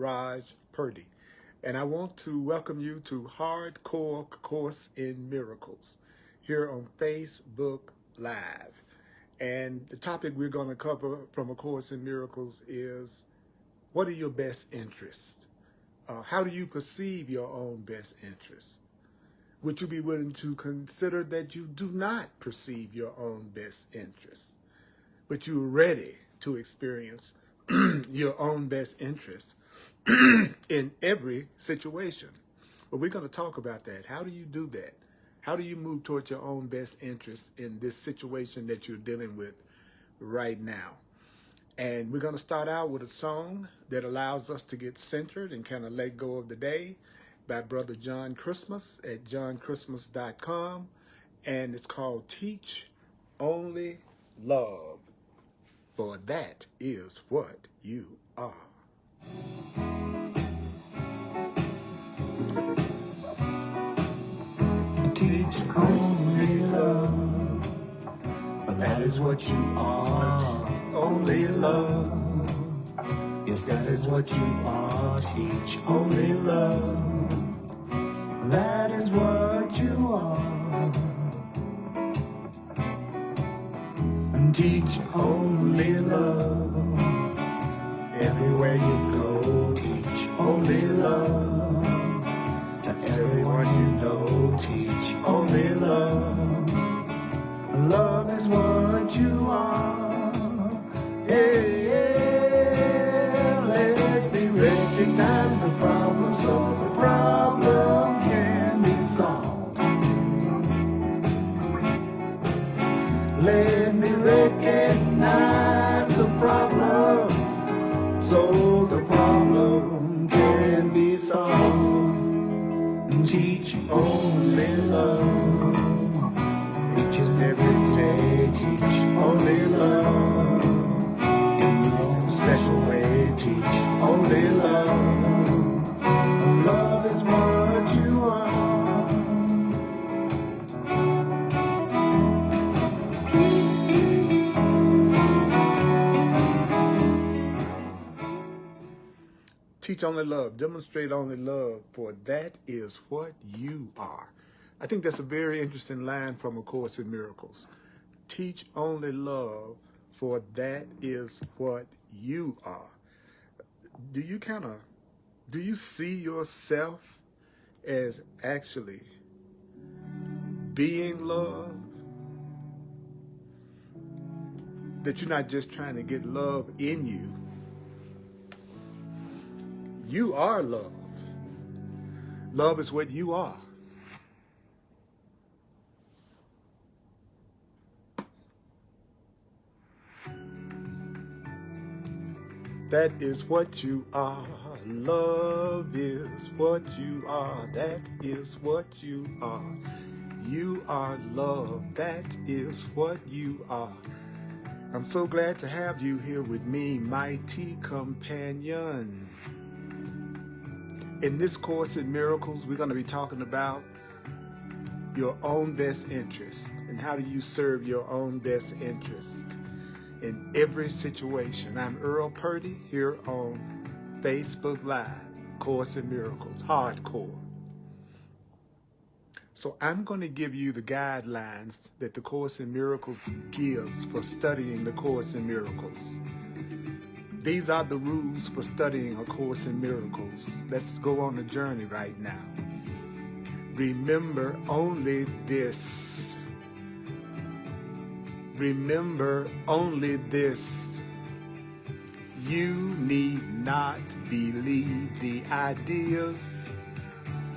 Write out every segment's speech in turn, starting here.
Purdy, and I want to welcome you to Hardcore Course in Miracles here on Facebook Live. And the topic we're going to cover from A Course in Miracles is, what are your best interests? How do you perceive your own best interests? Would you be willing to consider that you do not perceive your own best interests, but you're ready to experience your own best interests in every situation? But we're going to talk about that. How do you do that? How do you move towards your own best interests in this situation that you're dealing with right now? And we're going to start out with a song that allows us to get centered and kind of let go of the day, by Brother John Christmas at johnchristmas.com. And it's called Teach Only Love, for that is what you are. Teach only love, for that is what you are. Only love, yes, that is what you are. Teach only love, that is what you are. And teach only love, everywhere you go. Teach only love, to everyone you know. Teach only love, love is what you are. Yeah, let me recognize the problem so the problem can be solved. Let me recognize the problem so the problem can be solved. Teach only love, each and every day. Teach only love, in a special way. Teach only love, love is what you are. Teach only love, demonstrate only love, for that is what you are. I think that's a very interesting line from A Course in Miracles. Teach only love, for that is what you are. Do you see yourself as actually being love? That you're not just trying to get love in you. You are love. Love is what you are. That is what you are. Love is what you are. That is what you are. You are love. That is what you are. I'm so glad to have you here with me, mighty companion. In this Course in Miracles, we're going to be talking about your own best interest and how do you serve your own best interest in every situation. I'm Earl Purdy here on Facebook Live, Course in Miracles, Hardcore. So I'm going to give you the guidelines that the Course in Miracles gives for studying the Course in Miracles. These are the rules for studying A Course in Miracles. Let's go on the journey right now. Remember only this. Remember only this. You need not believe the ideas.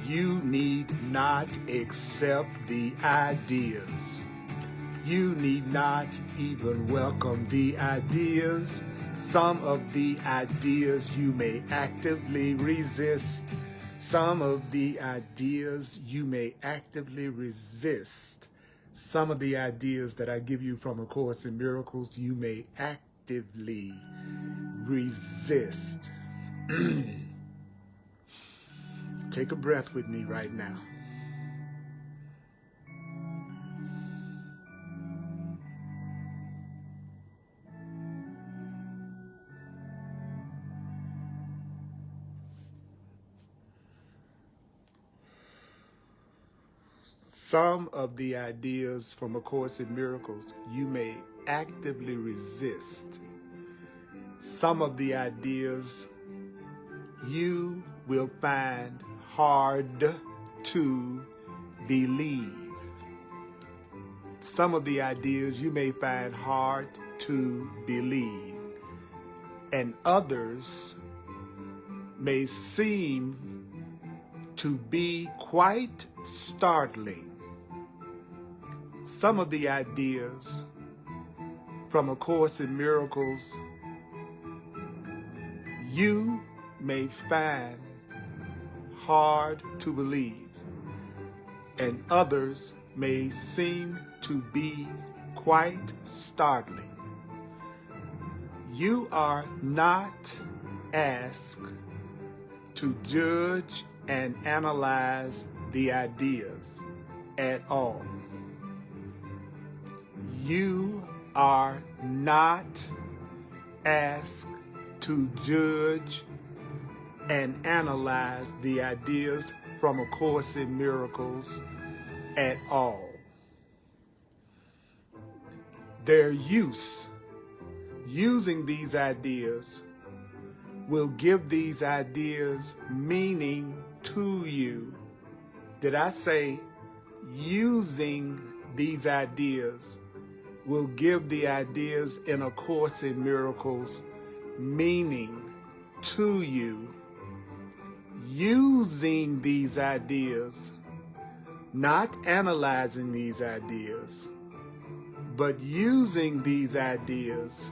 You need not accept the ideas. You need not even welcome the ideas. Some of the ideas you may actively resist. Some of the ideas you may actively resist. Some of the ideas that I give you from A Course in Miracles, you may actively resist. Take a breath with me right now. Some of the ideas from A Course in Miracles you may actively resist. Some of the ideas you will find hard to believe. Some of the ideas you may find hard to believe, and others may seem to be quite startling. Some of the ideas from A Course in Miracles you may find hard to believe, and others may seem to be quite startling. You are not asked to judge and analyze the ideas at all. You are not asked to judge and analyze the ideas from A Course in Miracles at all. Their using these ideas will give these ideas meaning to you. Did I say using these ideas will give the ideas in A Course in Miracles meaning to you? Using these ideas, not analyzing these ideas, but using these ideas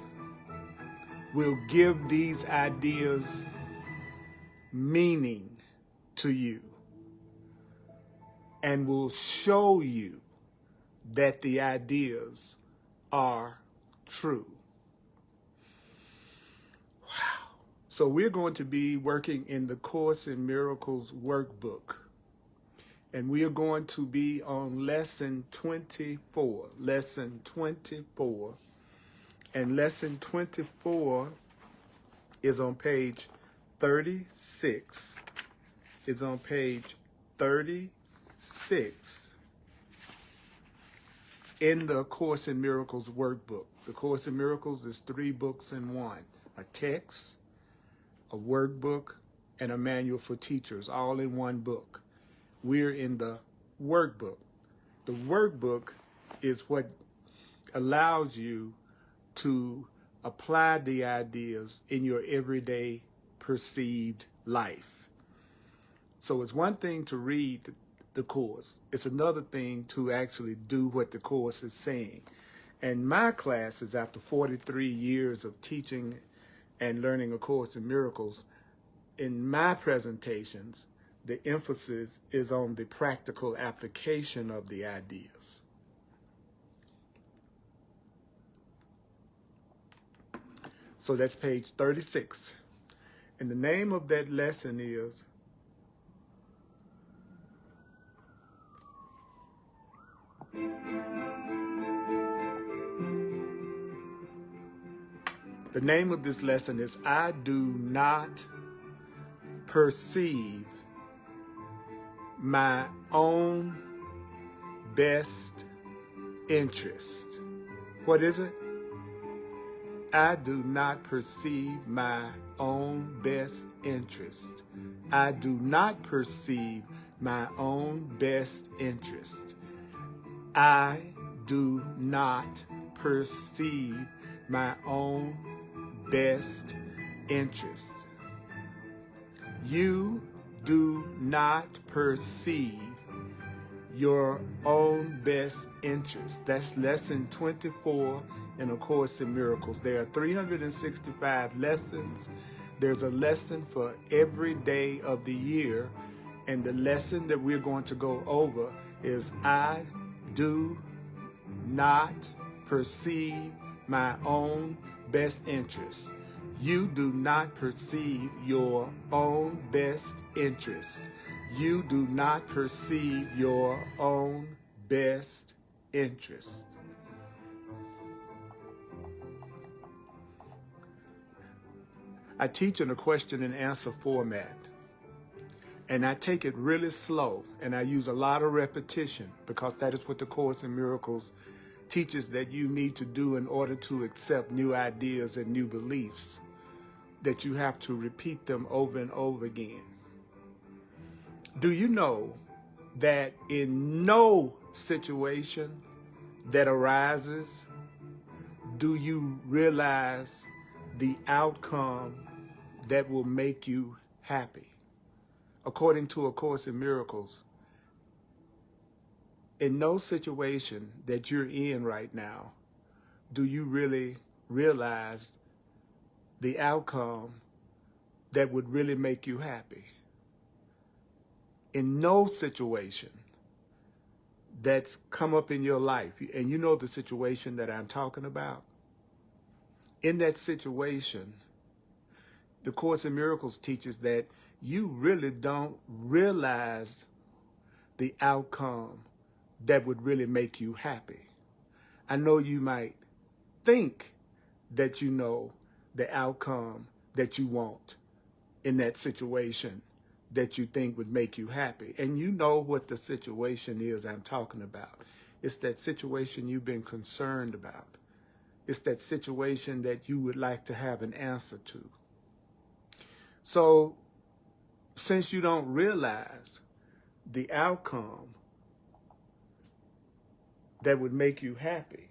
will give these ideas meaning to you and will show you that the ideas are true. Wow. So we're going to be working in the Course in Miracles workbook. And we are going to be on lesson 24. Lesson 24. And lesson 24 is on page 36. It's on page 36 in the Course in Miracles workbook. The Course in Miracles is 3 books in one. A text, a workbook, and a manual for teachers, all in one book. We're in the workbook. The workbook is what allows you to apply the ideas in your everyday perceived life. So it's one thing to read the Course. It's another thing to actually do what the Course is saying. And my classes, after 43 years of teaching and learning A Course in Miracles, in my presentations, the emphasis is on the practical application of the ideas. So that's page 36. And the name of that lesson is The name of this lesson is I Do Not Perceive My Own Best Interest. What is it? I do not perceive my own best interest. I do not perceive my own best interest. I do not perceive my own best interest. You do not perceive your own best interest. That's lesson 24 in A Course in Miracles. There are 365 lessons. There's a lesson for every day of the year. And the lesson that we're going to go over is I do not perceive my own best interest. You do not perceive your own best interest. You do not perceive your own best interest. I teach in a question and answer format. And I take it really slow, and I use a lot of repetition, because that is what the Course in Miracles teaches that you need to do in order to accept new ideas and new beliefs, that you have to repeat them over and over again. Do you know that in no situation that arises do you realize the outcome that will make you happy? According to A Course in Miracles, in no situation that you're in right now do you really realize the outcome that would really make you happy. In no situation that's come up in your life, and you know the situation that I'm talking about, in that situation, the Course in Miracles teaches that you really don't realize the outcome that would really make you happy. I know you might think that you know the outcome that you want in that situation that you think would make you happy. And you know what the situation is I'm talking about. It's that situation you've been concerned about. It's that situation that you would like to have an answer to. So, since you don't realize the outcome that would make you happy,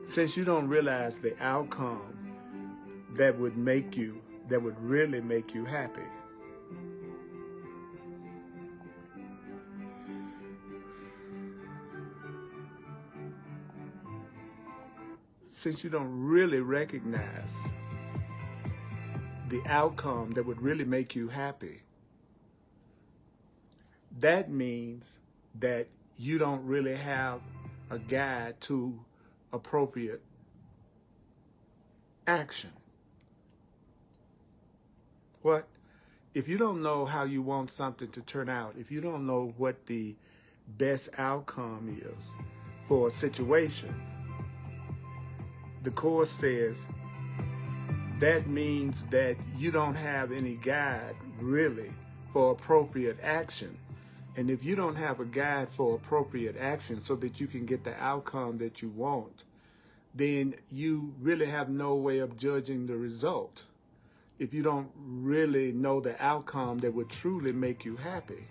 since you don't realize the outcome that would really make you happy, since you don't really recognize the outcome that would really make you happy, that means that you don't really have a guide to appropriate action. What? If you don't know how you want something to turn out, if you don't know what the best outcome is for a situation, the Course says that means that you don't have any guide really for appropriate action. And if you don't have a guide for appropriate action so that you can get the outcome that you want, then you really have no way of judging the result. If you don't really know the outcome that would truly make you happy,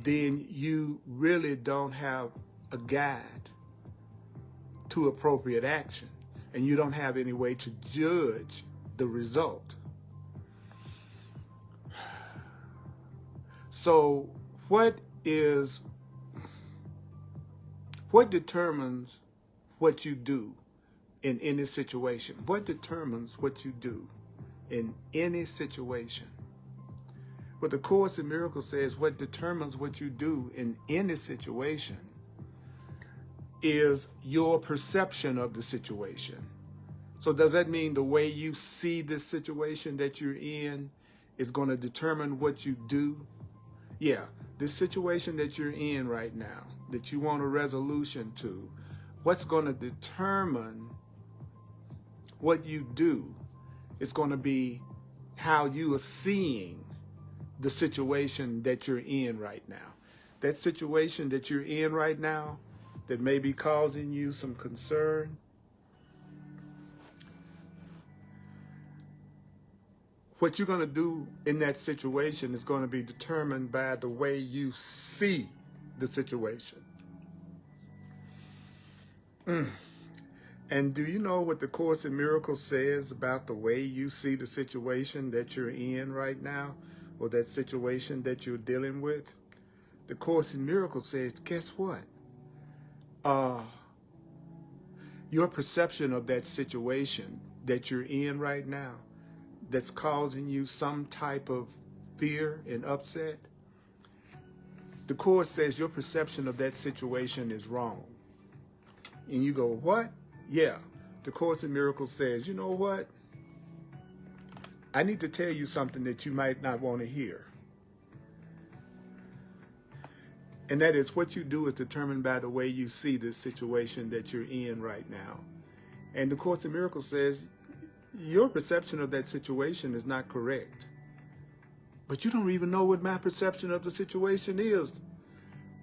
then you really don't have a guide to appropriate action. And you don't have any way to judge the result. So what determines what you do in any situation? What determines what you do in any situation? What the Course in Miracles says, what determines what you do in any situation is your perception of the situation. So does that mean the way you see this situation that you're in is going to determine what you do? Yeah, this situation that you're in right now, that you want a resolution to, what's going to determine what you do is going to be how you are seeing the situation that you're in right now. That situation that you're in right now that may be causing you some concern, what you're going to do in that situation is going to be determined by the way you see the situation. And do you know what the Course in Miracles says about the way you see the situation that you're in right now, or that situation that you're dealing with? The Course in Miracles says, guess what? Your perception of that situation that you're in right now that's causing you some type of fear and upset, the Course says your perception of that situation is wrong. And you go, what? Yeah. The Course in Miracles says, you know what? I need to tell you something that you might not want to hear. And that is, what you do is determined by the way you see this situation that you're in right now. And the Course in Miracles says your perception of that situation is not correct. But you don't even know what my perception of the situation is.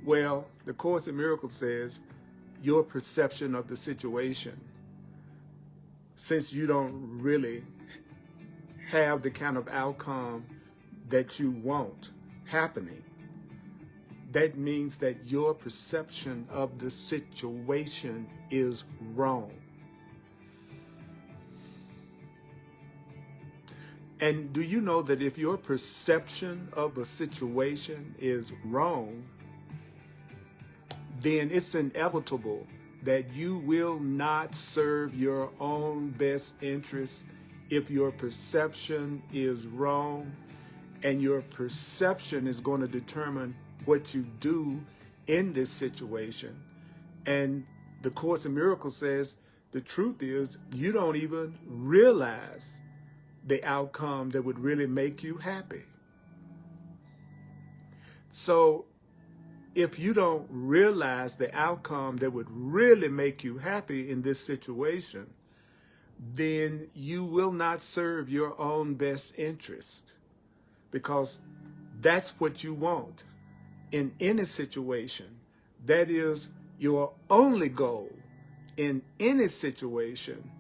Well, the Course in Miracles says your perception of the situation, since you don't really have the kind of outcome that you want happening, that means that your perception of the situation is wrong. And do you know that if your perception of a situation is wrong, then it's inevitable that you will not serve your own best interest if your perception is wrong, and your perception is going to determine what you do in this situation. And the Course in Miracles says the truth is you don't even realize the outcome that would really make you happy. So if you don't realize the outcome that would really make you happy in this situation, then you will not serve your own best interest, because that's what you want in any situation. That is your only goal in any situation.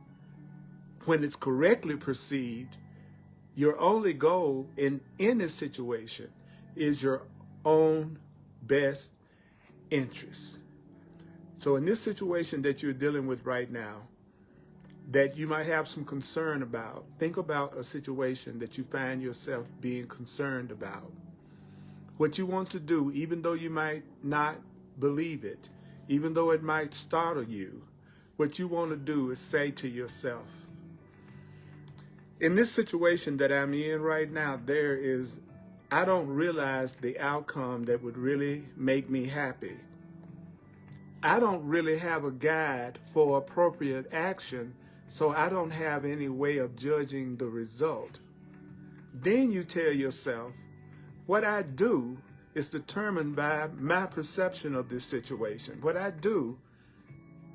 When it's correctly perceived, your only goal in any situation is your own best interest. So in this situation that you're dealing with right now, that you might have some concern about, think about a situation that you find yourself being concerned about. What you want to do, even though you might not believe it, even though it might startle you, what you want to do is say to yourself, in this situation that I'm in right now, I don't realize the outcome that would really make me happy. I don't really have a guide for appropriate action, so I don't have any way of judging the result. Then you tell yourself, what I do is determined by my perception of this situation. What I do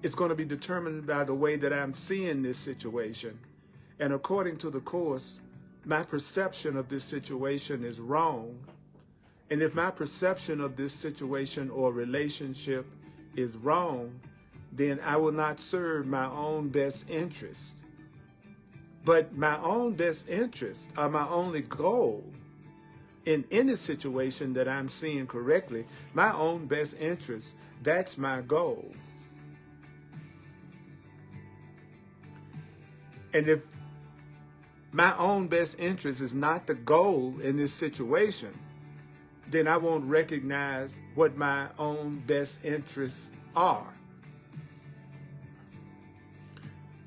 is going to be determined by the way that I'm seeing this situation. And according to the Course, my perception of this situation is wrong. And if my perception of this situation or relationship is wrong, then I will not serve my own best interest. But my own best interest, or my only goal in any situation that I'm seeing correctly, my own best interest, that's my goal. And if my own best interest is not the goal in this situation, then I won't recognize what my own best interests are.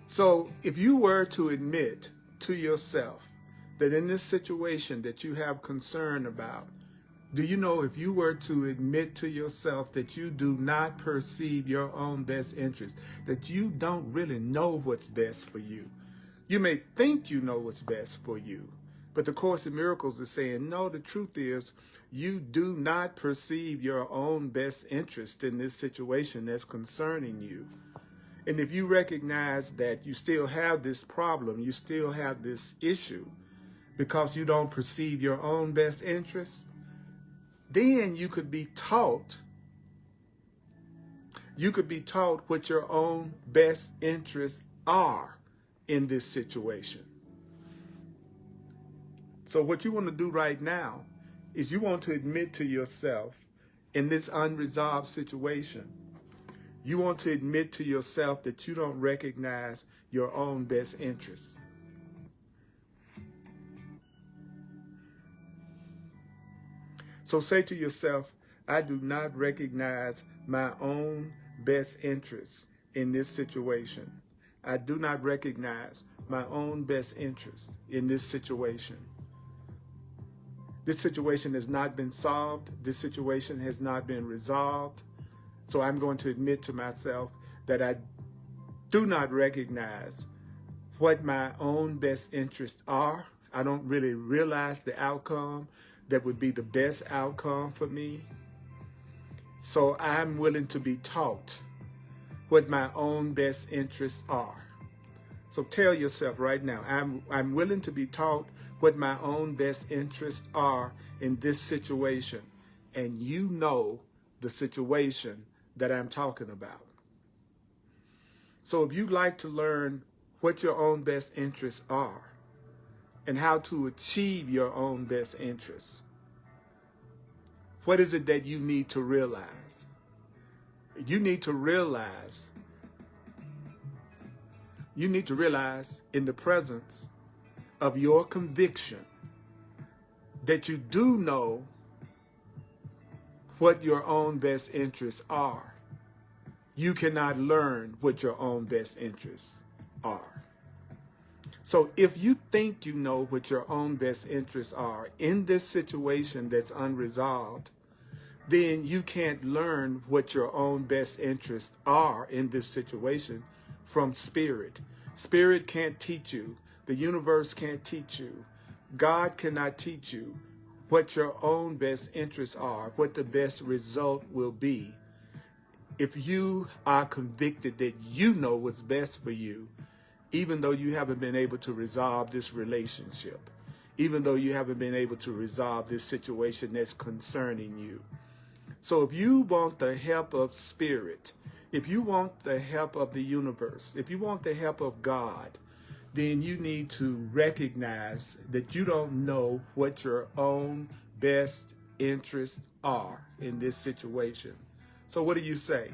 So if you were to admit to yourself that in this situation that you have concern about, do you know, if you were to admit to yourself that you do not perceive your own best interest, that you don't really know what's best for you, you may think you know what's best for you, but the Course in Miracles is saying, no, the truth is you do not perceive your own best interest in this situation that's concerning you. And if you recognize that you still have this problem, you still have this issue because you don't perceive your own best interest, then you could be taught what your own best interests are in this situation. So what you want to do right now is you want to admit to yourself in this unresolved situation, you want to admit to yourself that you don't recognize your own best interests. So say to yourself, I do not recognize my own best interests in this situation. I do not recognize my own best interest in this situation. This situation has not been solved. This situation has not been resolved. So I'm going to admit to myself that I do not recognize what my own best interests are. I don't really realize the outcome that would be the best outcome for me. So I'm willing to be taught what my own best interests are. So tell yourself right now, I'm willing to be taught what my own best interests are in this situation. And you know the situation that I'm talking about. So if you'd like to learn what your own best interests are and how to achieve your own best interests, what is it that you need to realize? You need to realize in the presence of your conviction that you do know what your own best interests are. You cannot learn what your own best interests are. So if you think you know what your own best interests are in this situation that's unresolved, then you can't learn what your own best interests are in this situation from spirit. Spirit can't teach you. The universe can't teach you. God cannot teach you what your own best interests are, what the best result will be. If you are convicted that you know what's best for you, even though you haven't been able to resolve this relationship, even though you haven't been able to resolve this situation that's concerning you. So if you want the help of spirit, if you want the help of the universe, if you want the help of God, then you need to recognize that you don't know what your own best interests are in this situation. So what do you say?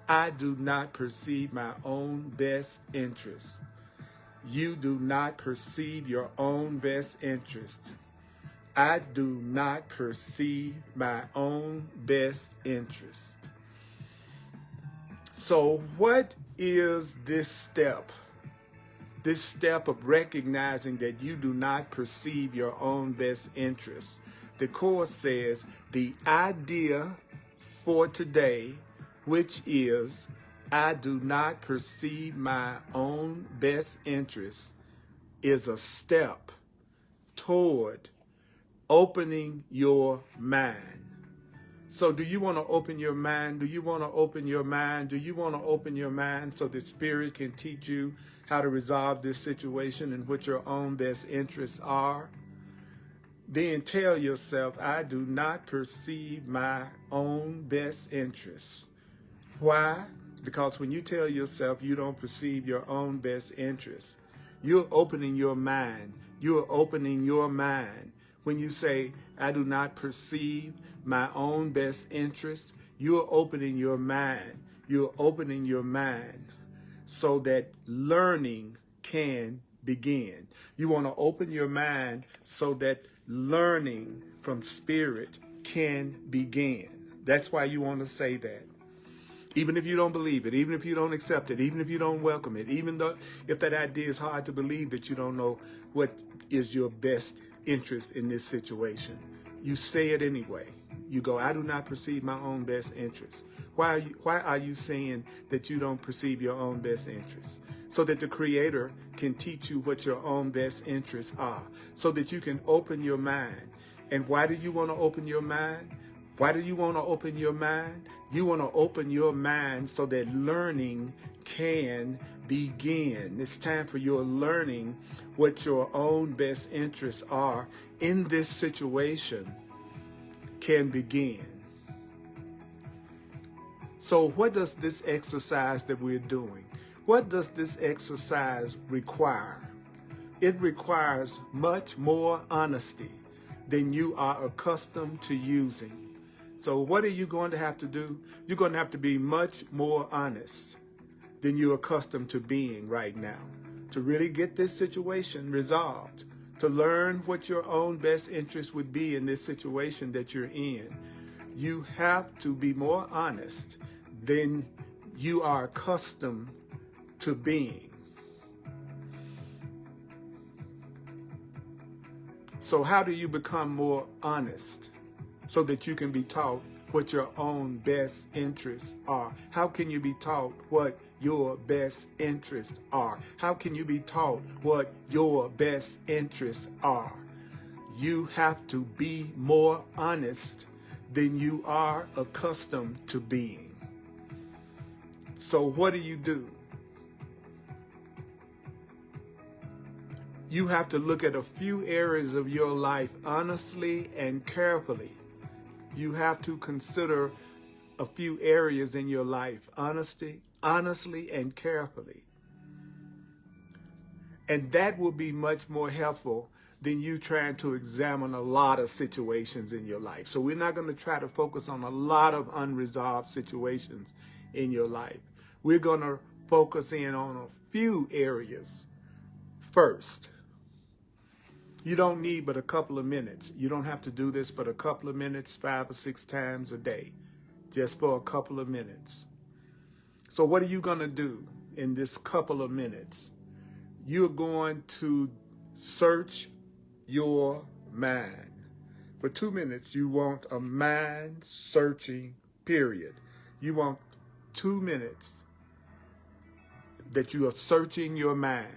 I do not perceive my own best interests. You do not perceive your own best interests. I do not perceive my own best interest. So what is this step? This step of recognizing that you do not perceive your own best interest. The Course says the idea for today, which is I do not perceive my own best interest, is a step toward opening your mind. So do you want to open your mind? Do you want to open your mind? Do you want to open your mind so the Spirit can teach you how to resolve this situation and what your own best interests are? Then tell yourself, I do not perceive my own best interests. Why? Because when you tell yourself you don't perceive your own best interests, you're opening your mind. You're opening your mind. When you say, I do not perceive my own best interests, you're opening your mind. You're opening your mind so that learning can begin. You want to open your mind so that learning from spirit can begin. That's why you want to say that. Even if you don't believe it, even if you don't accept it, even if you don't welcome it, even though if that idea is hard to believe that you don't know what is your best interest in this situation, you say it anyway. You go, I do not perceive my own best interest. Why are you saying that you don't perceive your own best interests? So that the Creator can teach you what your own best interests are, so that you can open your mind. And why do you want to open your mind? Why do you want to open your mind? You want to open your mind so that learning can begin. It's time for your learning what your own best interests are in this situation can begin. So what does this exercise that we're doing, what does this exercise require? It requires much more honesty than you are accustomed to using. So what are you going to have to do? You're going to have to be much more honest than you're accustomed to being right now to really get this situation resolved, to learn what your own best interest would be in this situation that you're in. You have to be more honest than you are accustomed to being. So how do you become more honest so that you can be taught what your own best interests are? How can you be taught what your best interests are? How can you be taught what your best interests are? You have to be more honest than you are accustomed to being. So what do? You have to look at a few areas of your life honestly and carefully. You have to consider a few areas in your life honestly and carefully. And that will be much more helpful than you trying to examine a lot of situations in your life. So we're not going to try to focus on a lot of unresolved situations in your life. We're going to focus in on a few areas first. You don't need but a couple of minutes. You don't have to do this but a couple of minutes, 5 or 6 times a day, just for a couple of minutes. So what are you going to do in this couple of minutes? You're going to search your mind. For 2 minutes, you want a mind searching period. You want 2 minutes that you are searching your mind.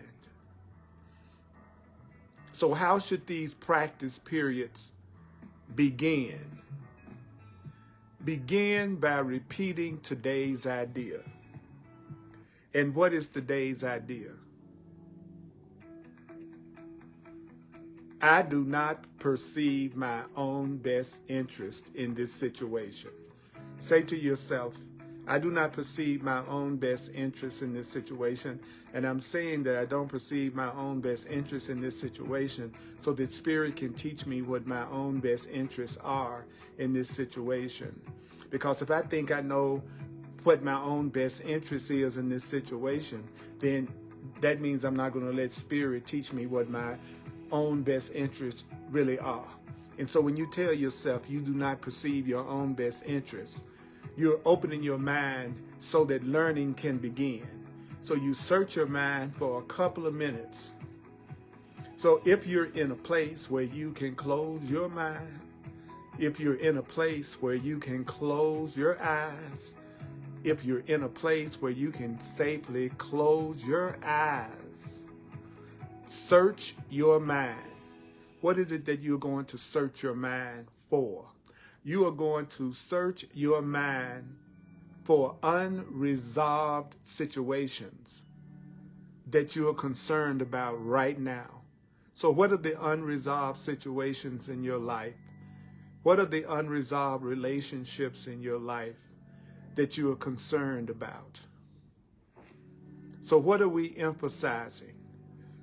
So how should these practice periods begin? Begin by repeating today's idea. And what is today's idea? I do not perceive my own best interest in this situation. Say to yourself, I do not perceive my own best interest in this situation. And I'm saying that I don't perceive my own best interest in this situation so that Spirit can teach me what my own best interests are in this situation. Because if I think I know what my own best interest is in this situation, then that means I'm not going to let Spirit teach me what my own best interests really are. And so when you tell yourself you do not perceive your own best interests, you're opening your mind so that learning can begin. So you search your mind for a couple of minutes. So if you're in a place where you can close your mind, if you're in a place where you can close your eyes, if you're in a place where you can safely close your eyes, search your mind. What is it that you're going to search your mind for? You are going to search your mind for unresolved situations that you are concerned about right now. So what are the unresolved situations in your life? What are the unresolved relationships in your life that you are concerned about? So what are we emphasizing?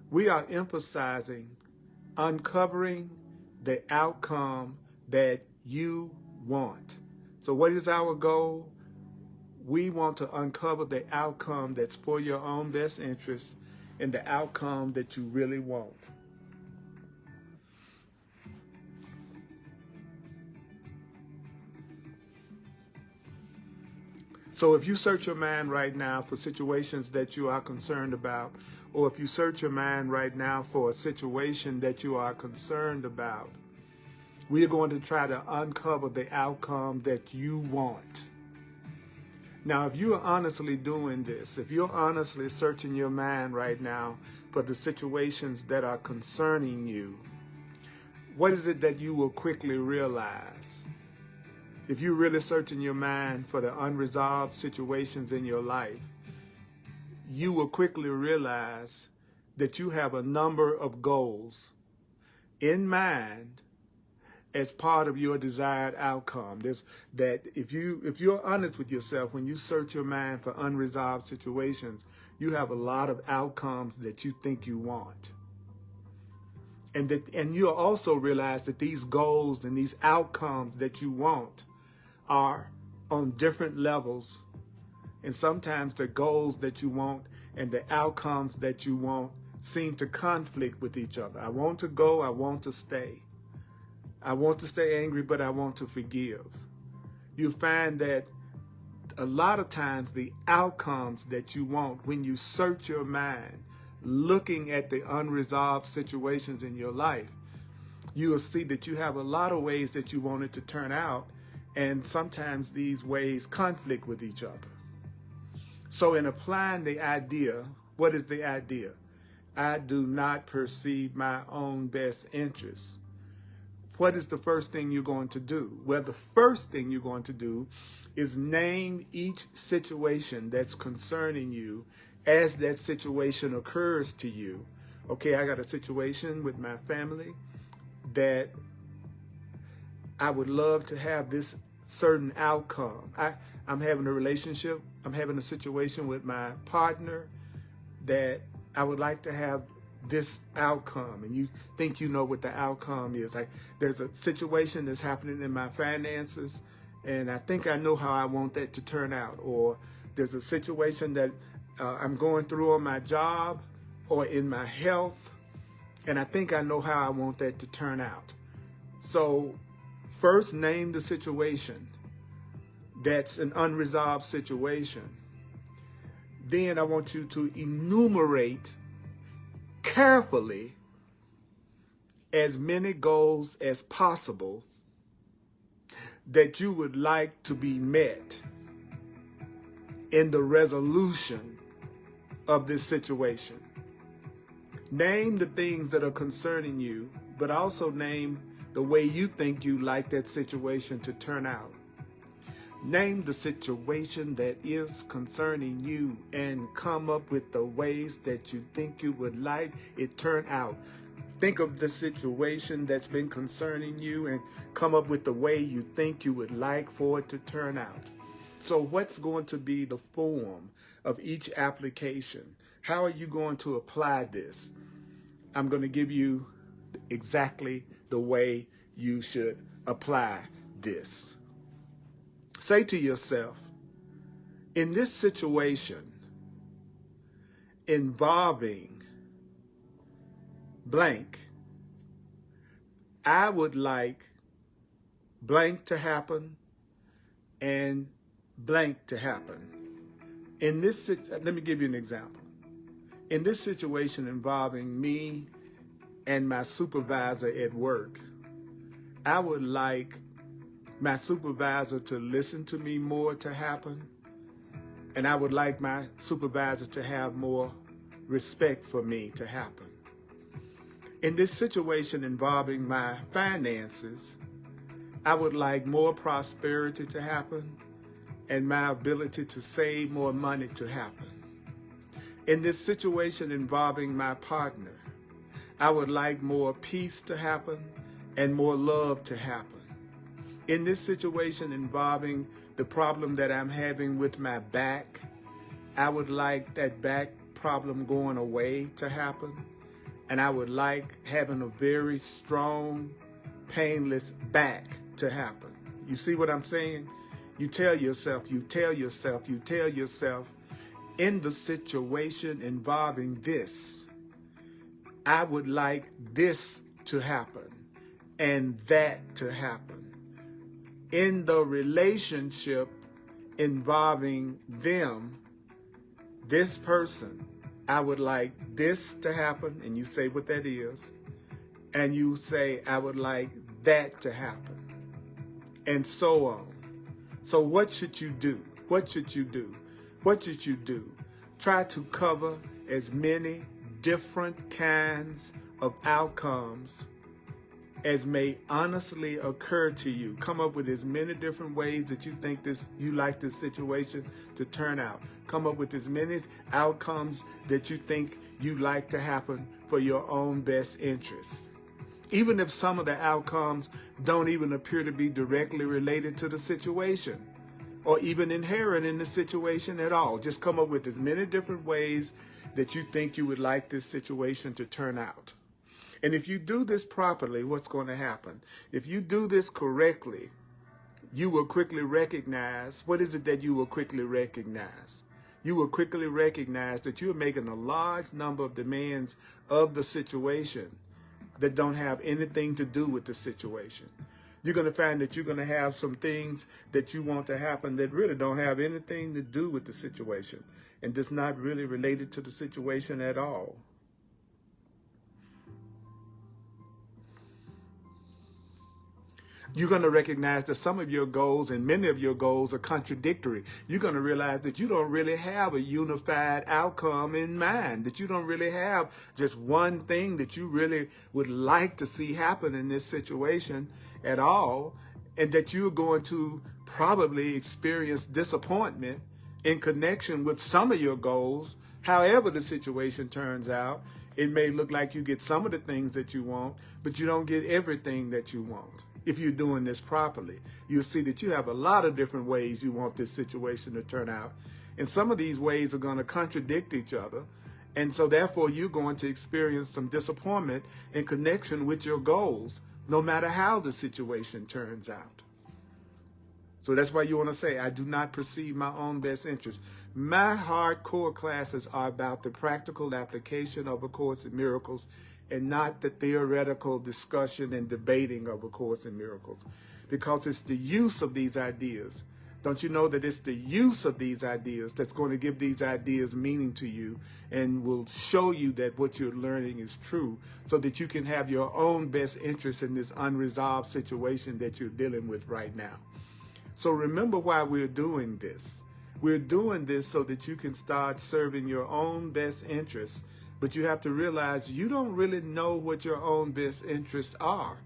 We are emphasizing uncovering the outcome that you want. So what is our goal? We want to uncover the outcome that's for your own best interest and the outcome that you really want. So if you search your mind right now for situations that you are concerned about, or if you search your mind right now for a situation that you are concerned about, we are going to try to uncover the outcome that you want. Now, if you are honestly doing this, if you're honestly searching your mind right now for the situations that are concerning you, what is it that you will quickly realize? If you're really searching your mind for the unresolved situations in your life, you will quickly realize that you have a number of goals in mind as part of your desired outcome. That if you're honest with yourself, when you search your mind for unresolved situations, you have a lot of outcomes that you think you want. And you'll also realize that these goals and these outcomes that you want are on different levels. And sometimes the goals that you want and the outcomes that you want seem to conflict with each other. I want to go, I want to stay. I want to stay angry, but I want to forgive. You find that a lot of times the outcomes that you want when you search your mind, looking at the unresolved situations in your life, you will see that you have a lot of ways that you want it to turn out, and sometimes these ways conflict with each other. So in applying the idea, what is the idea? I do not perceive my own best interests. what is the first thing you're going to do? Well, the first thing you're going to do is name each situation that's concerning you as that situation occurs to you. Okay, I got a situation with my family that I would love to have this certain outcome. I'm having a relationship, I'm having a situation with my partner that I would like to have this outcome, and you think you know what the outcome is. Like, there's a situation that's happening in my finances, and I think I know how I want that to turn out. Or there's a situation that I'm going through on my job or in my health, and I think I know how I want that to turn out. So first, name the situation that's an unresolved situation. Then I want you to enumerate carefully as many goals as possible that you would like to be met in the resolution of this situation. Name the things that are concerning you, but also name the way you think you like that situation to turn out. Name the situation that is concerning you and come up with the ways that you think you would like it turn out. Think of the situation that's been concerning you and come up with the way you think you would like for it to turn out. So what's going to be the form of each application? How are you going to apply this? I'm going to give you exactly the way you should apply this. Say to yourself, in this situation involving blank, I would like blank to happen and blank to happen. Let me give you an example. In this situation involving me and my supervisor at work, I would like my supervisor to listen to me more to happen, and I would like my supervisor to have more respect for me to happen. In this situation involving my finances, I would like more prosperity to happen and my ability to save more money to happen. In this situation involving my partner, I would like more peace to happen and more love to happen. In this situation involving the problem that I'm having with my back, I would like that back problem going away to happen. And I would like having a very strong, painless back to happen. You see what I'm saying? You tell yourself, in the situation involving this, I would like this to happen and that to happen. In the relationship involving them, this person, I would like this to happen, and you say what that is, and you say, I would like that to happen, and so on. So what should you do? What should you do? What should you do? Try to cover as many different kinds of outcomes as may honestly occur to you. Come up with as many different ways that you think you like this situation to turn out. Come up with as many outcomes that you think you like to happen for your own best interests. Even if some of the outcomes don't even appear to be directly related to the situation or even inherent in the situation at all. Just come up with as many different ways that you think you would like this situation to turn out. And if you do this properly, what's going to happen? If you do this correctly, you will quickly recognize, what is it that you will quickly recognize? You will quickly recognize that you're making a large number of demands of the situation that don't have anything to do with the situation. You're going to find that you're going to have some things that you want to happen that really don't have anything to do with the situation and just not really related to the situation at all. You're going to recognize that some of your goals and many of your goals are contradictory. You're going to realize that you don't really have a unified outcome in mind, that you don't really have just one thing that you really would like to see happen in this situation at all, and that you're going to probably experience disappointment in connection with some of your goals. However the situation turns out, it may look like you get some of the things that you want, but you don't get everything that you want. If you're doing this properly, you'll see that you have a lot of different ways you want this situation to turn out. And some of these ways are going to contradict each other. And so therefore, you're going to experience some disappointment in connection with your goals, no matter how the situation turns out. So that's why you want to say, I do not perceive my own best interest. My hardcore classes are about the practical application of A Course in Miracles, and not the theoretical discussion and debating of A Course in Miracles, because it's the use of these ideas. Don't you know that it's the use of these ideas that's going to give these ideas meaning to you and will show you that what you're learning is true, so that you can have your own best interest in this unresolved situation that you're dealing with right now. So remember why we're doing this. We're doing this so that you can start serving your own best interests. But you have to realize you don't really know what your own best interests are.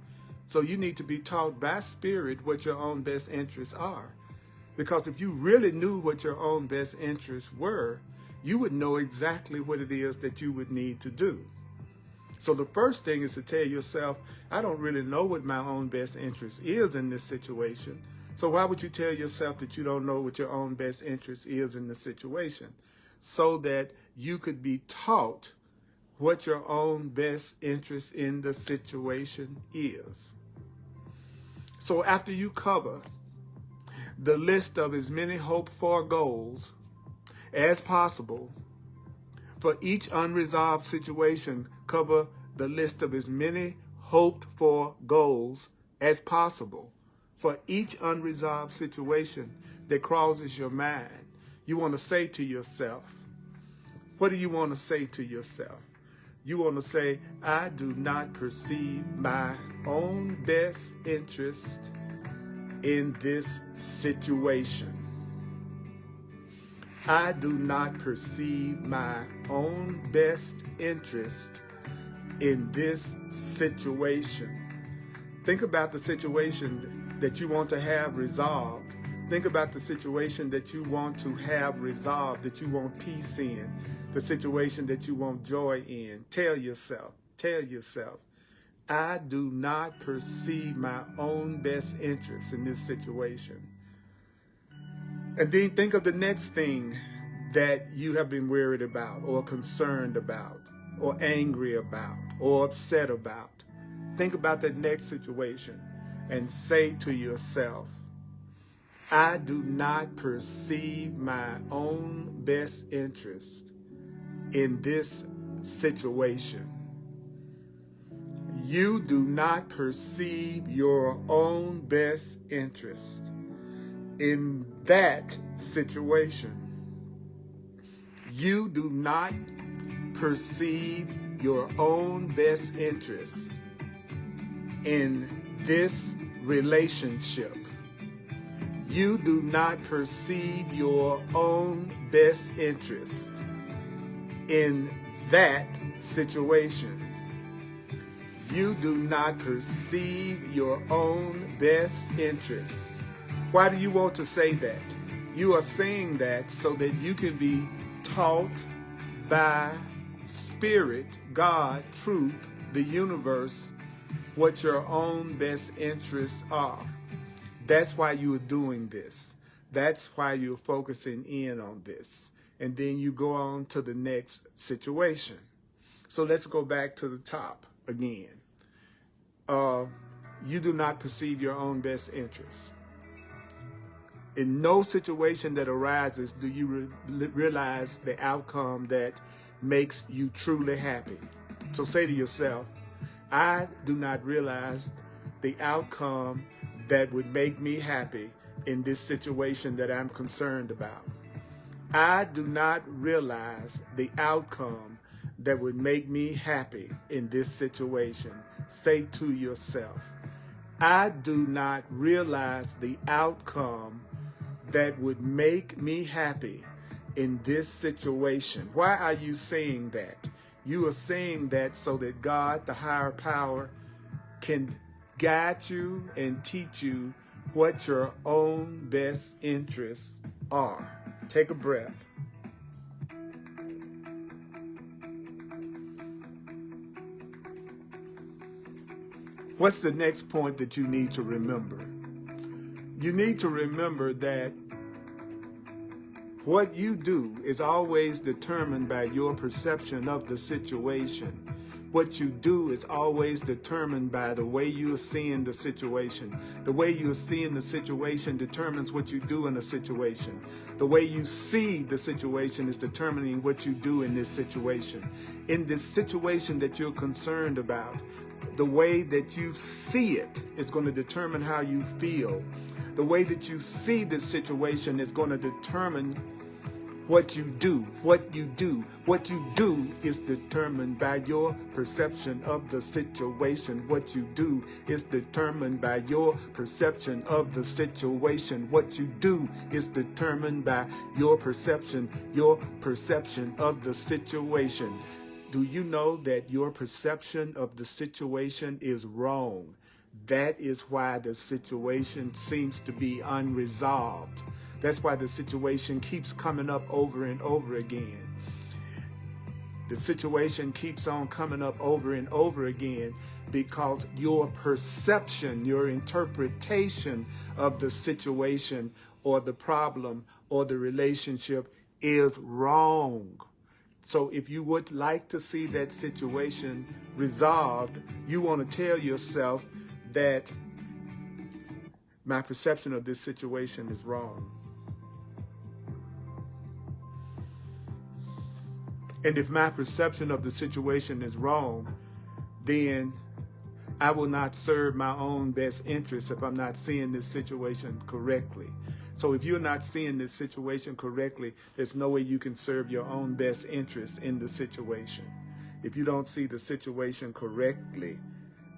So you need to be taught by Spirit what your own best interests are. Because if you really knew what your own best interests were, you would know exactly what it is that you would need to do. So the first thing is to tell yourself, I don't really know what my own best interest is in this situation. So why would you tell yourself that you don't know what your own best interest is in the situation? So that you could be taught what your own best interest in the situation is. So after you cover the list of as many hoped for goals as possible, for each unresolved situation, cover the list of as many hoped for goals as possible. For each unresolved situation that crosses your mind, you want to say to yourself, what do you want to say to yourself? You want to say, I do not perceive my own best interest in this situation. I do not perceive my own best interest in this situation. Think about the situation that you want to have resolved. Think about the situation that you want to have resolved, that you want peace in, the situation that you want joy in. Tell yourself, I do not perceive my own best interest in this situation. And then think of the next thing that you have been worried about, or concerned about, or angry about, or upset about. Think about that next situation and say to yourself, I do not perceive my own best interest in this situation. You do not perceive your own best interest in that situation. You do not perceive your own best interest in this relationship. You do not perceive your own best interest in that situation. You do not perceive your own best interest. Why do you want to say that? You are saying that so that you can be taught by Spirit, God, truth, the universe, what your own best interests are. That's why you are doing this. That's why you're focusing in on this. And then you go on to the next situation. So let's go back to the top again. You do not perceive your own best interests. In no situation that arises do you realize the outcome that makes you truly happy. So say to yourself, I do not realize the outcome that would make me happy in this situation that I'm concerned about. I do not realize the outcome that would make me happy in this situation. Say to yourself, I do not realize the outcome that would make me happy in this situation. Why are you saying that? You are saying that so that God, the higher power, can guide you and teach you what your own best interests are. Take a breath. What's the next point that you need to remember? You need to remember that what you do is always determined by your perception of the situation. What you do is always determined by the way you are seeing the situation. The way you are seeing the situation determines what you do in a situation. The way you see the situation is determining what you do in this situation. In this situation that you're concerned about, the way that you see it is going to determine how you feel. The way that you see this situation is going to determine what you do. What you do is determined by your perception of the situation. What you do is determined by your perception of the situation. What you do is determined by your perception of the situation. Do you know that your perception of the situation is wrong? That is why the situation seems to be unresolved. That's why the situation keeps coming up over and over again. The situation keeps on coming up over and over again because your perception, your interpretation of the situation or the problem or the relationship is wrong. So if you would like to see that situation resolved, you want to tell yourself that my perception of this situation is wrong. And if my perception of the situation is wrong, then I will not serve my own best interests if I'm not seeing this situation correctly. So if you're not seeing this situation correctly, there's no way you can serve your own best interests in the situation. If you don't see the situation correctly,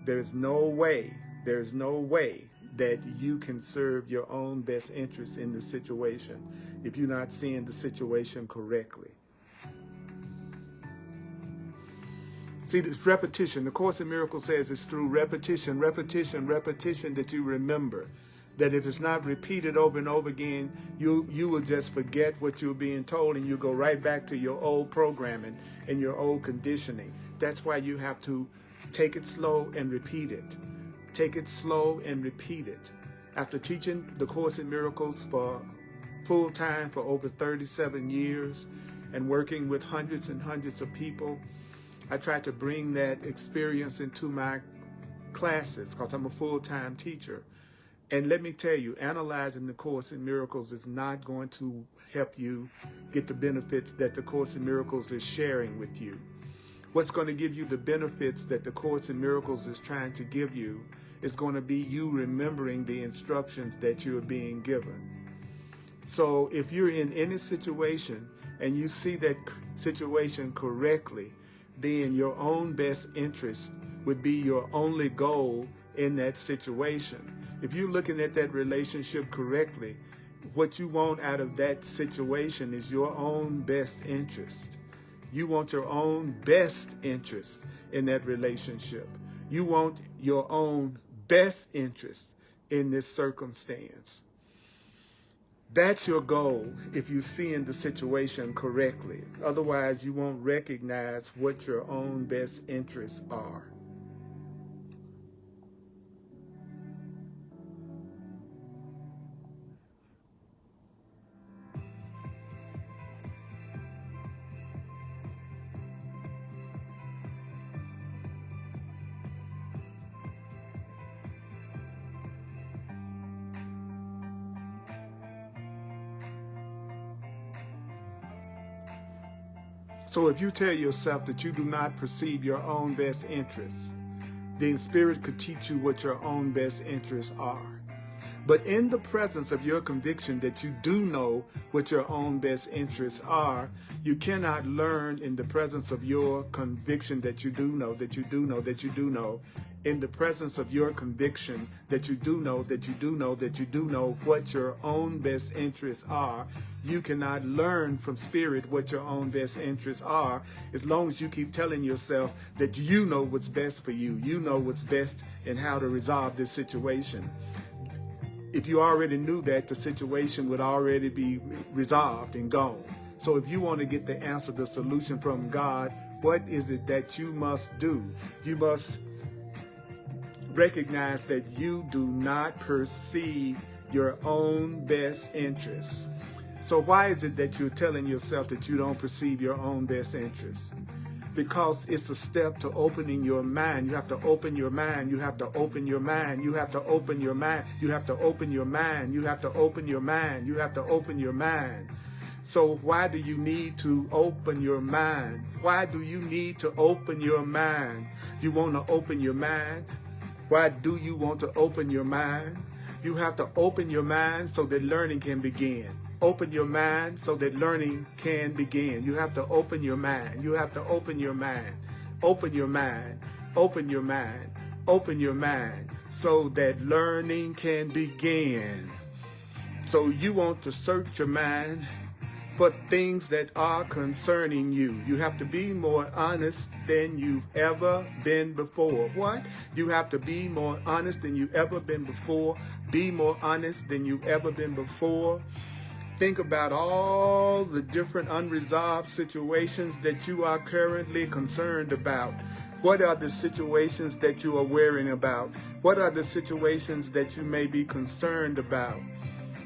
there's no way that you can serve your own best interests in the situation if you're not seeing the situation correctly. See, this repetition, the Course in Miracles says it's through repetition that you remember. That if it's not repeated over and over again, you will just forget what you're being told and you go right back to your old programming and your old conditioning. That's why you have to take it slow and repeat it. Take it slow and repeat it. After teaching the Course in Miracles for full time for over 37 years and working with hundreds and hundreds of people, I try to bring that experience into my classes because I'm a full-time teacher. And let me tell you, analyzing the Course in Miracles is not going to help you get the benefits that the Course in Miracles is sharing with you. What's going to give you the benefits that the Course in Miracles is trying to give you is going to be you remembering the instructions that you're being given. So if you're in any situation and you see that situation correctly, then your own best interest would be your only goal in that situation. If you're looking at that relationship correctly, what you want out of that situation is your own best interest. You want your own best interest in that relationship. You want your own best interest in this circumstance. That's your goal if you're seeing the situation correctly. Otherwise, you won't recognize what your own best interests are. So if you tell yourself that you do not perceive your own best interests, then Spirit could teach you what your own best interests are. But in the presence of your conviction that you do know what your own best interests are, you cannot learn in the presence of your conviction that you do know, in the presence of your conviction that you do know, that you do know, that you do know what your own best interests are. You cannot learn from spirit what your own best interests are as long as you keep telling yourself that you know what's best for you. You know what's best and how to resolve this situation. If you already knew that, the situation would already be resolved and gone. So if you want to get the answer, the solution from God, what is it that you must do? You must recognize that you do not perceive your own best interests. So why is it that you're telling yourself that you don't perceive your own best interests? Because it's a step to opening your mind. You have to open your mind. You have to open your mind. You have to open your mind. You have to open your mind. You have to open your mind. You have to open your mind. So why do you need to open your mind? Why do you need to open your mind? You want to open your mind? Why do you want to open your mind? You have to open your mind so that learning can begin. Open your mind so that learning can begin. You have to open your mind. You have to open your mind. Open your mind. Open your mind. Open your mind so that learning can begin. So you want to search your mind for things that are concerning you. You have to be more honest than you've ever been before. What? You have to be more honest than you've ever been before. Be more honest than you've ever been before. Think about all the different unresolved situations that you are currently concerned about. What are the situations that you are worrying about? What are the situations that you may be concerned about?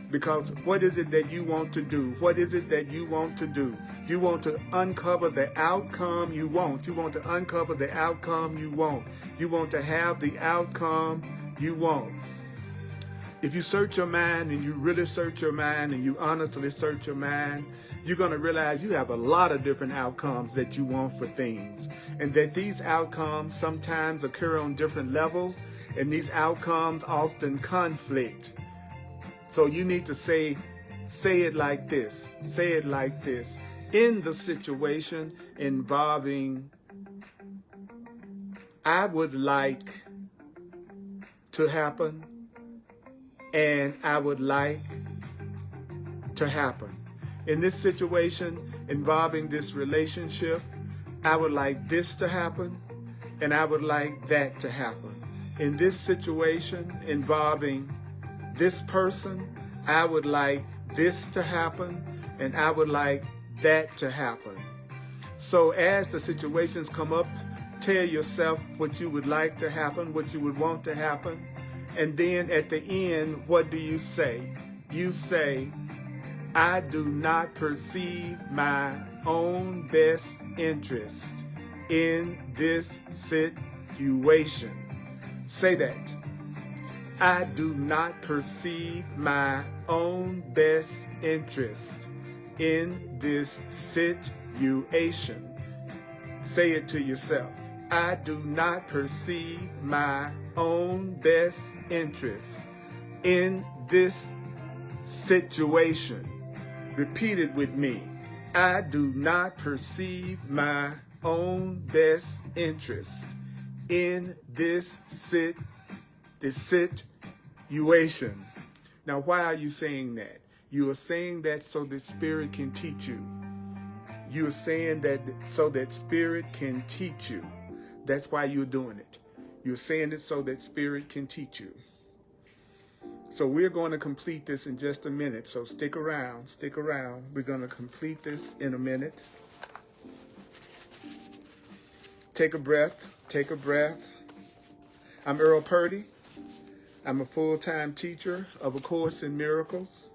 Because what is it that you want to do? What is it that you want to do? You want to uncover the outcome you want. You want to uncover the outcome you want. You want to have the outcome you want. If you search your mind and you really search your mind and you honestly search your mind, you're going to realize you have a lot of different outcomes that you want for things. And that these outcomes sometimes occur on different levels, and these outcomes often conflict. So you need to say it like this. Say it like this. In the situation involving, I would like to happen, and I would like to happen. In this situation involving this relationship, I would like this to happen, and I would like that to happen. In this situation involving this person, I would like this to happen, and I would like that to happen. So as the situations come up, tell yourself what you would like to happen, what you would want to happen. And then at the end, what do you say? You say, I do not perceive my own best interest in this situation. Say that. I do not perceive my own best interest in this situation. Say it to yourself. I do not perceive my own best interest in this situation. Repeat it with me. I do not perceive my own best interest in this situation. Now, why are you saying that? You are saying that so that Spirit can teach you. You are saying that so that Spirit can teach you. That's why you're doing it. You're saying it so that Spirit can teach you. So we're going to complete this in just a minute. So stick around. Stick around. We're going to complete this in a minute. Take a breath. Take a breath. I'm Earl Purdy. I'm a full-time teacher of A Course in Miracles.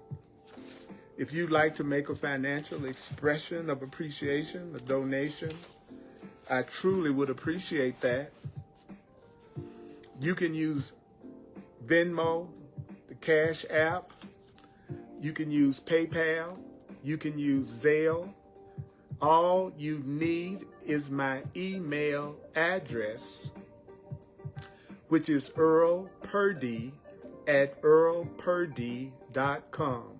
If you'd like to make a financial expression of appreciation, a donation, I truly would appreciate that. You can use Venmo, the Cash App. You can use PayPal. You can use Zelle. All you need is my email address, which is earlpurdy@earlpurdy.com.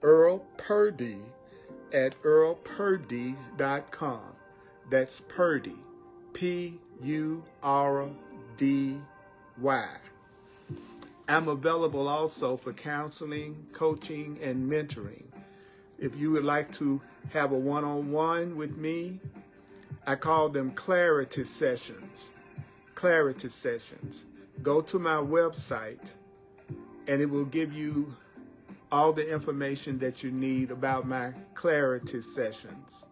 earlpurdy@earlpurdy.com. That's Purdy, Purdy. I'm available also for counseling, coaching, and mentoring. If you would like to have a one-on-one with me, I call them clarity sessions. Clarity sessions. Go to my website and it will give you all the information that you need about my clarity sessions.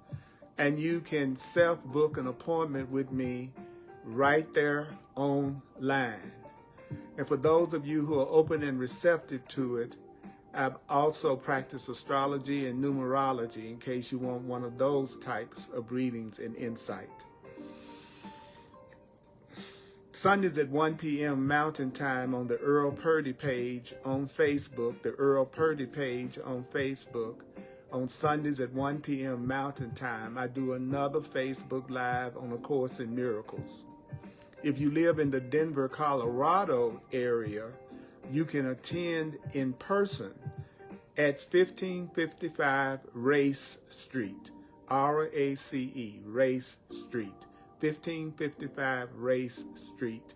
And you can self-book an appointment with me right there online. And for those of you who are open and receptive to it, I've also practiced astrology and numerology in case you want one of those types of readings and insight. Sundays at 1 p.m. Mountain Time on the Earl Purdy page on Facebook, the Earl Purdy page on Facebook. On Sundays at 1 p.m. Mountain Time, I do another Facebook Live on A Course in Miracles. If you live in the Denver, Colorado area, you can attend in person at 1555 Race Street, R-A-C-E, Race Street, 1555 Race Street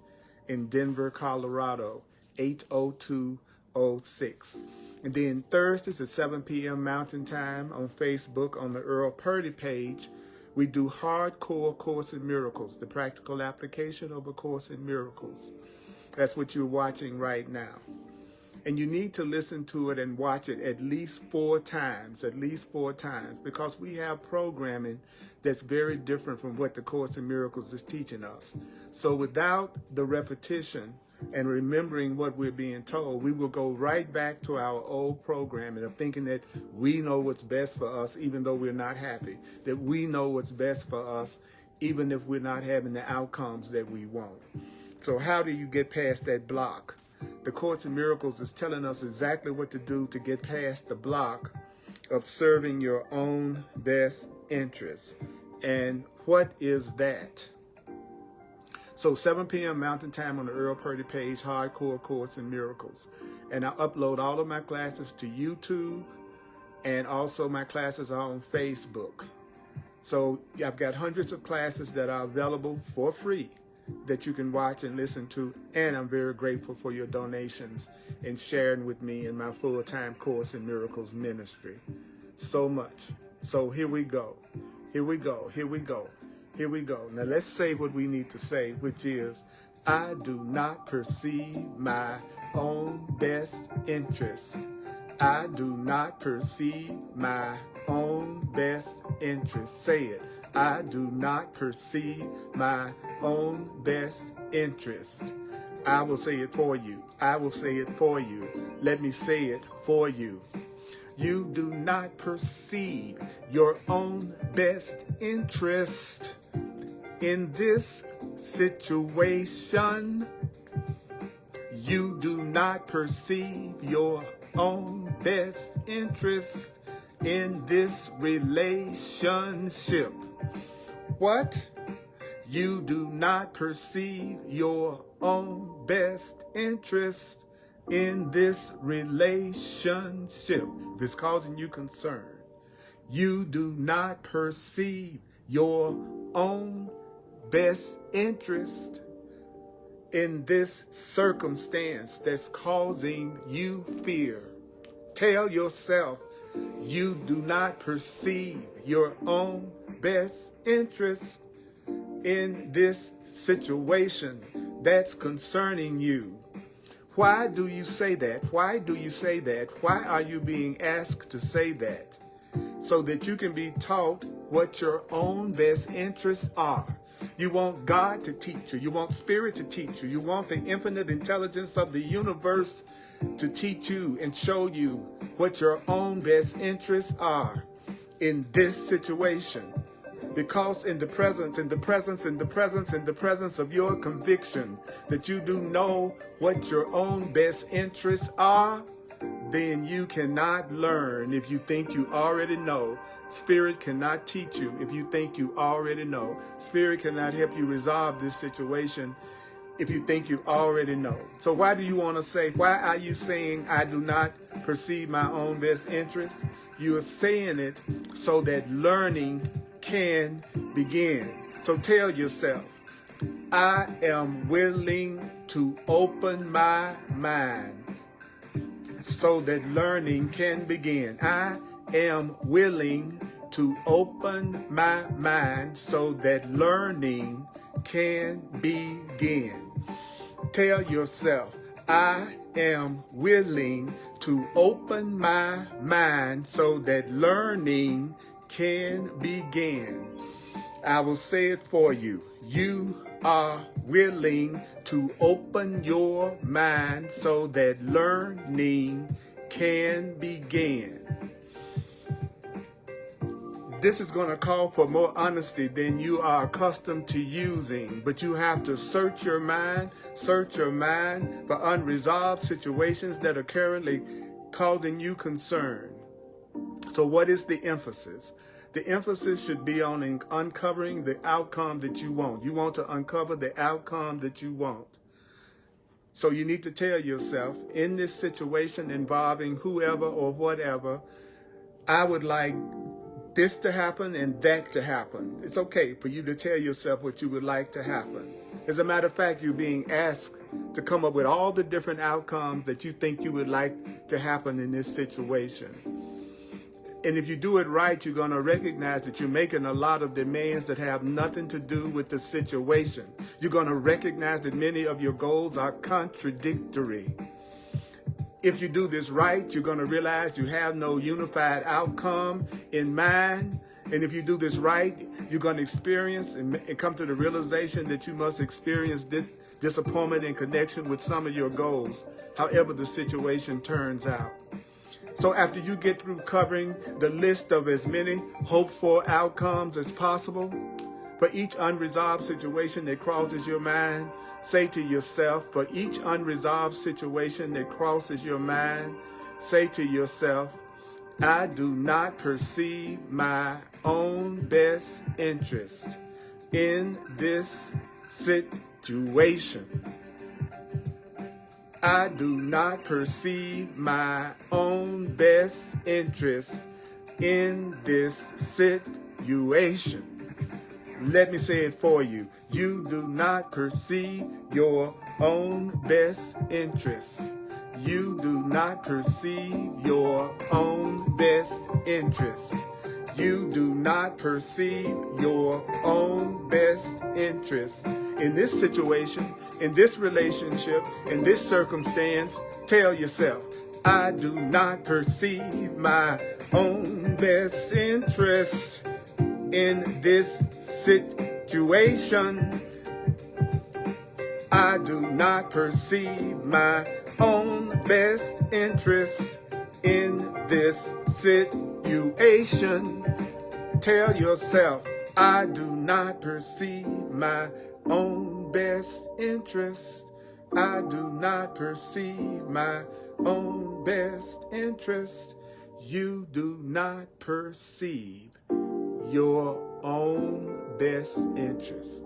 in Denver, Colorado, 80206. And then Thursdays at 7 p.m. Mountain Time on Facebook on the Earl Purdy page, we do Hardcore Course in Miracles, the practical application of A Course in Miracles. That's what you're watching right now. And you need to listen to it and watch it at least 4 times, because we have programming that's very different from what the Course in Miracles is teaching us. So without the repetition and remembering what we're being told, we will go right back to our old programming of thinking that we know what's best for us even though we're not happy, that we know what's best for us even if we're not having the outcomes that we want. So how do you get past that block? The Course in Miracles is telling us exactly what to do to get past the block of serving your own best interests. And what is that? So 7 p.m. Mountain Time on the Earl Purdy page, Hardcore Course in Miracles. And I upload all of my classes to YouTube, and also my classes are on Facebook. So I've got hundreds of classes that are available for free that you can watch and listen to, and I'm very grateful for your donations and sharing with me in my full-time Course in Miracles ministry. So much. So here we go. Here we go. Here we go. Here we go. Now let's say what we need to say, which is, I do not perceive my own best interests. I do not perceive my own best interests. Say it. I do not perceive my own best interest. I will say it for you. I will say it for you. Let me say it for you. You do not perceive your own best interest in this situation. You do not perceive your own best interest in this relationship. What? You do not perceive your own best interest in this relationship. If it's causing you concern, you do not perceive your own best interest in this circumstance that's causing you fear. Tell yourself you do not perceive your own best interest in this situation that's concerning you. Why do you say that? Why do you say that? Why are you being asked to say that? So that you can be taught what your own best interests are. You want God to teach you. You want Spirit to teach you. You want the infinite intelligence of the universe to teach you and show you what your own best interests are in this situation. Because in the presence of your conviction that you do know what your own best interests are, then you cannot learn if you think you already know. Spirit cannot teach you if you think you already know. Spirit cannot help you resolve this situation if you think you already know. So why do you want to say, why are you saying I do not perceive my own best interest? You are saying it so that learning can begin. So tell yourself, I am willing to open my mind so that learning can begin. I am willing to open my mind so that learning can begin. Tell yourself, I am willing to open my mind so that learning can begin. I will say it for you. You are willing to open your mind so that learning can begin. This is going to call for more honesty than you are accustomed to using, but you have to search your mind for unresolved situations that are currently causing you concern. So what is the emphasis? The emphasis should be on uncovering the outcome that you want. You want to uncover the outcome that you want. So you need to tell yourself, in this situation involving whoever or whatever, I would like this to happen and that to happen. It's okay for you to tell yourself what you would like to happen. As a matter of fact, you're being asked to come up with all the different outcomes that you think you would like to happen in this situation. And if you do it right, you're going to recognize that you're making a lot of demands that have nothing to do with the situation. You're going to recognize that many of your goals are contradictory. If you do this right, you're going to realize you have no unified outcome in mind. And if you do this right, you're going to experience and come to the realization that you must experience this disappointment in connection with some of your goals, however the situation turns out. So after you get through covering the list of as many hoped-for outcomes as possible, for each unresolved situation that crosses your mind, say to yourself, for each unresolved situation that crosses your mind, say to yourself, I do not perceive my own best interest in this situation. I do not perceive my own best interest in this situation. Let me say it for you. You do not perceive your own best interest. You do not perceive your own best interest. You do not perceive your own best interest. In this situation, in this relationship, in this circumstance, tell yourself, I do not perceive my own best interest in this situation. I do not perceive my own best interest in this situation. Tell yourself, I do not perceive my own best interest. I do not perceive my own best interest. You do not perceive your own best interest.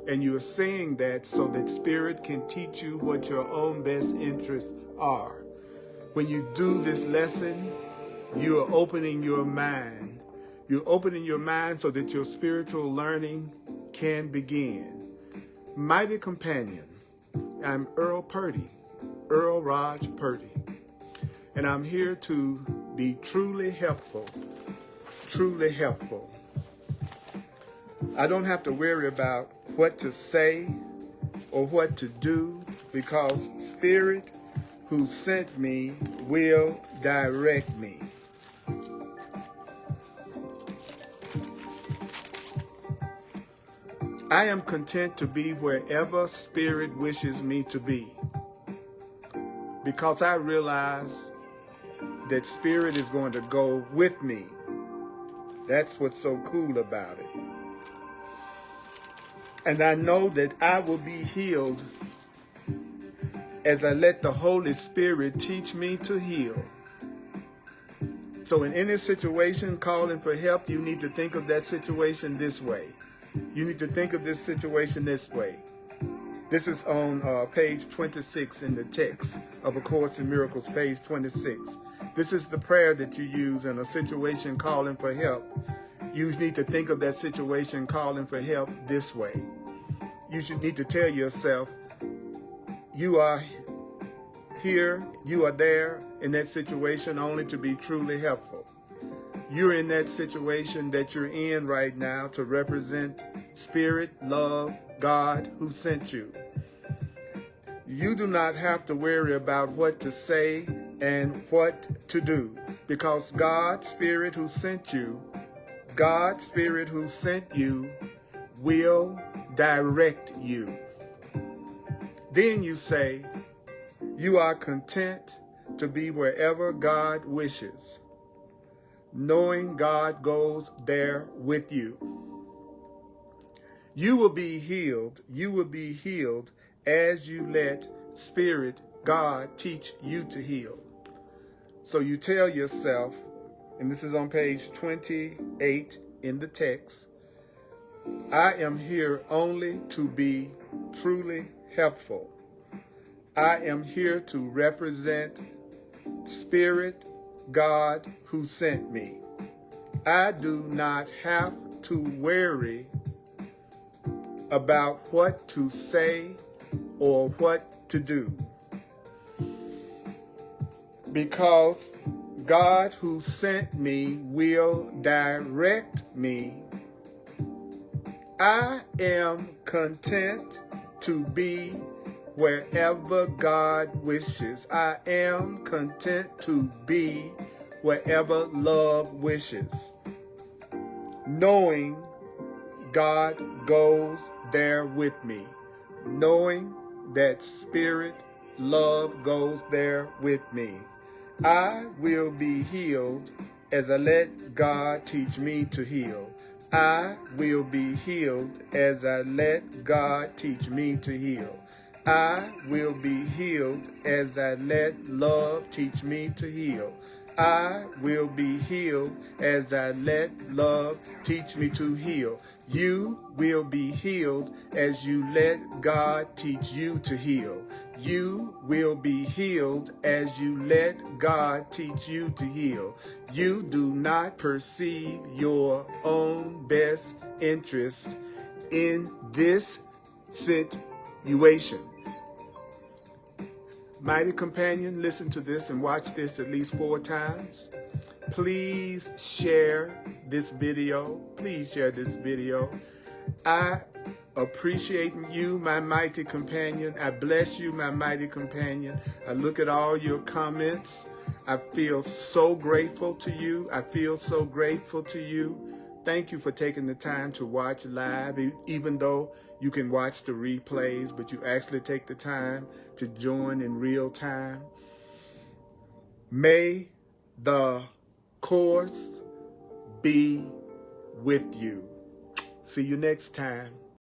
And you're saying that so that Spirit can teach you what your own best interests are. When you do this lesson, you are opening your mind. You're opening your mind so that your spiritual learning can begin. Mighty companion, I'm Earl Purdy, Earl Raj Purdy, and I'm here to be truly helpful, truly helpful. I don't have to worry about what to say or what to do because Spirit who sent me will direct me. I am content to be wherever Spirit wishes me to be because I realize that Spirit is going to go with me. That's what's so cool about it. And I know that I will be healed as I let the Holy Spirit teach me to heal. So in any situation calling for help, you need to think of that situation this way. You need to think of this situation this way. This is on page 26 in the text of A Course in Miracles, page 26. This is the prayer that you use in a situation calling for help. You need to think of that situation calling for help this way. you should need to tell yourself, you are here, you are there in that situation only to be truly helpful. You're in that situation that you're in right now to represent Spirit, love, God who sent you. You do not have to worry about what to say and what to do, because God, Spirit who sent you, God, Spirit who sent you, will direct you. Then you say, you are content to be wherever God wishes, knowing God goes there with you. You will be healed. You will be healed as you let Spirit, God, teach you to heal. So you tell yourself, and this is on page 28 in the text, I am here only to be truly helpful. I am here to represent Spirit, God who sent me. I do not have to worry about what to say or what to do, because God who sent me will direct me. I am content to be wherever God wishes. I am content to be wherever love wishes, knowing God goes there with me, knowing that Spirit, love goes there with me. I will be healed as I let God teach me to heal. I will be healed as I let God teach me to heal. I will be healed as I let love teach me to heal. I will be healed as I let love teach me to heal. You will be healed as you let God teach you to heal. You will be healed as you let God teach you to heal. You do not perceive your own best interest in this situation. Mighty companion, listen to this and watch this at least 4 times. Please share this video. Please share this video. I appreciate you, my mighty companion. I bless you, my mighty companion. I look at all your comments. I feel so grateful to you. I feel so grateful to you. Thank you for taking the time to watch live, even though you can watch the replays, but you actually take the time to join in real time. May the course be with you. See you next time.